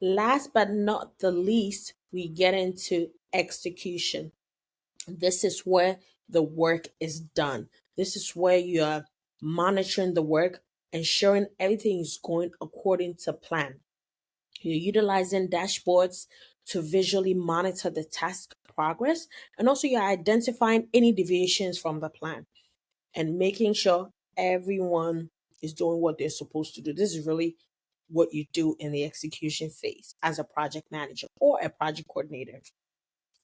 Last but not the least, we get into execution. This is where the work is done. This is where you're monitoring the work, ensuring everything is going according to plan. You're utilizing dashboards to visually monitor the task progress, and also you're identifying any deviations from the plan and making sure everyone is doing what they're supposed to do. This is really what you do in the execution phase as a project manager or a project coordinator.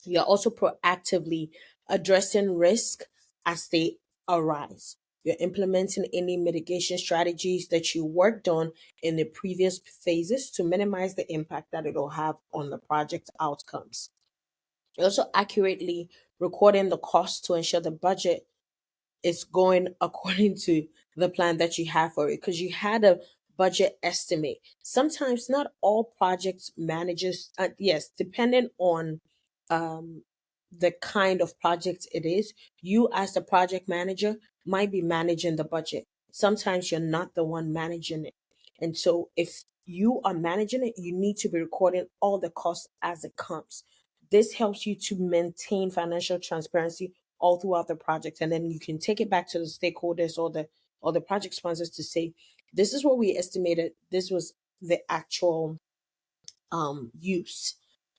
You're also proactively addressing risk as they arise. You're implementing any mitigation strategies that you worked on in the previous phases to minimize the impact that it'll have on the project outcomes. You're also accurately recording the cost to ensure the budget is going according to the plan that you have for it, because you had a budget estimate. Sometimes not all projects managers, yes, depending on um, the kind of project it is, you as the project manager might be managing the budget. Sometimes you're not the one managing it. And so if you are managing it, you need to be recording all the costs as it comes. This helps you to maintain financial transparency all throughout the project, and then you can take it back to the stakeholders or the project sponsors to say, this is what we estimated, this was the actual use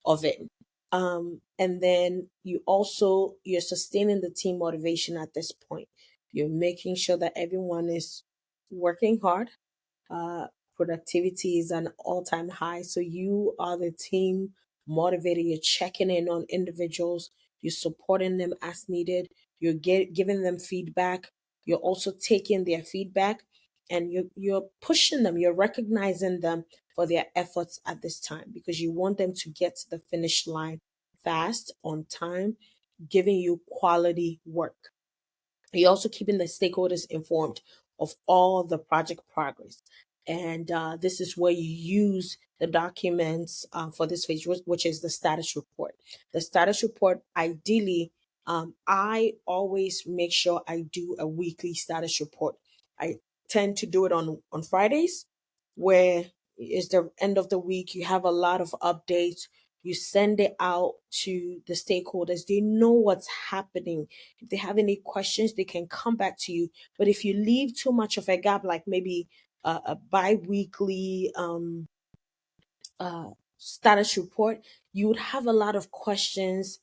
of it. And then you're sustaining the team motivation at this point. You're making sure that everyone is working hard. uh, Productivity is an all-time high, so you are the team motivator. You're checking in on individuals, you're supporting them as needed, giving them feedback, you're also taking their feedback, and you're pushing them, you're recognizing them for their efforts at this time, because you want them to get to the finish line fast, on time, giving you quality work. You're also keeping the stakeholders informed of all the project progress. And this is where you use the documents for this phase, which is the status report. The status report, ideally, I always make sure I do a weekly status report. I tend to do it on Fridays, where it's the end of the week. You have a lot of updates. You send it out to the stakeholders. They know what's happening. If they have any questions, they can come back to you. But if you leave too much of a gap, like maybe a bi-weekly uh, status report, you would have a lot of questions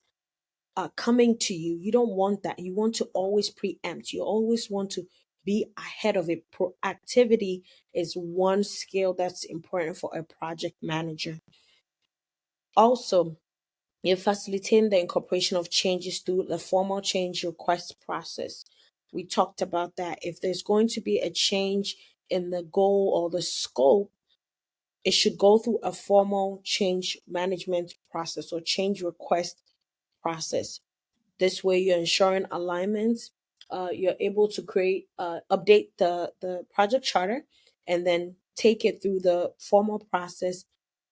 coming to you. You don't want that. You want to always preempt. You always want to be ahead of it. Proactivity is one skill that's important for a project manager. Also, you're facilitating the incorporation of changes through the formal change request process. We talked about that. If there's going to be a change in the goal or the scope, it should go through a formal change management process or change request process. This way, you're ensuring alignment. You're able to update the project charter, and then take it through the formal process,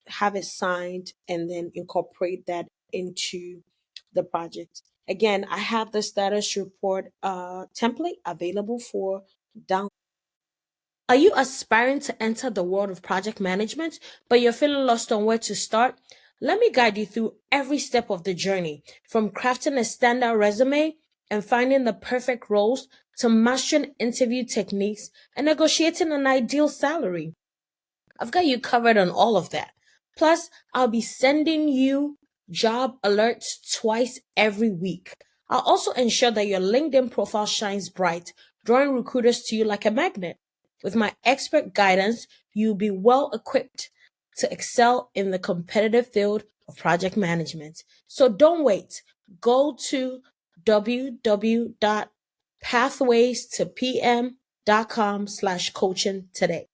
have it signed, and then incorporate that into the project. Again, I have the status report template available for download. Are you aspiring to enter the world of project management, but you're feeling lost on where to start? Let me guide you through every step of the journey, from crafting a standout resume and finding the perfect roles to mastering interview techniques and negotiating an ideal salary. I've got you covered on all of that. Plus, I'll be sending you job alerts twice every week. I'll also ensure that your LinkedIn profile shines bright, drawing recruiters to you like a magnet. With my expert guidance, you'll be well equipped to excel in the competitive field of project management. So don't wait. Go to www.pathwaystopm.com/coaching today.